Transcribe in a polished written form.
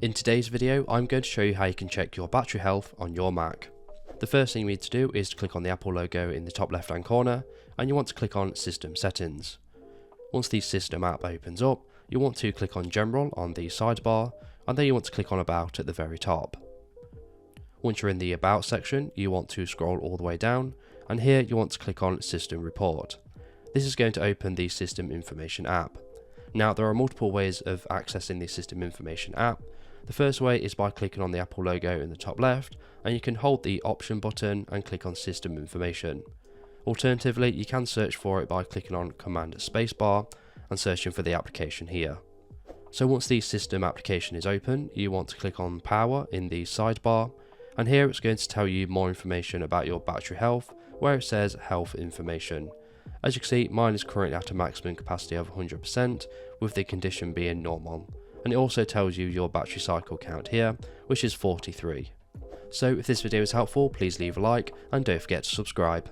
In today's video, I'm going to show you how you can check your battery health on your Mac. The first thing you need to do is to click on the Apple logo in the top left hand corner, and you want to click on System Settings. Once the System app opens up, you want to click on General on the sidebar, and then you want to click on About at the very top. Once you're in the About section, you want to scroll all the way down, and here you want to click on System Report. This is going to open the System Information app. Now, there are multiple ways of accessing the System Information app. The first way is by clicking on the Apple logo in the top left, and you can hold the Option button and click on System Information. Alternatively, you can search for it by clicking on Command Spacebar and searching for the application here. So once the System application is open, you want to click on Power in the sidebar, and here it's going to tell you more information about your battery health, where it says Health Information. As you can see, mine is currently at a maximum capacity of 100%, with the condition being normal. And it also tells you your battery cycle count here, which is 43. So if this video is helpful, please leave a like and don't forget to subscribe.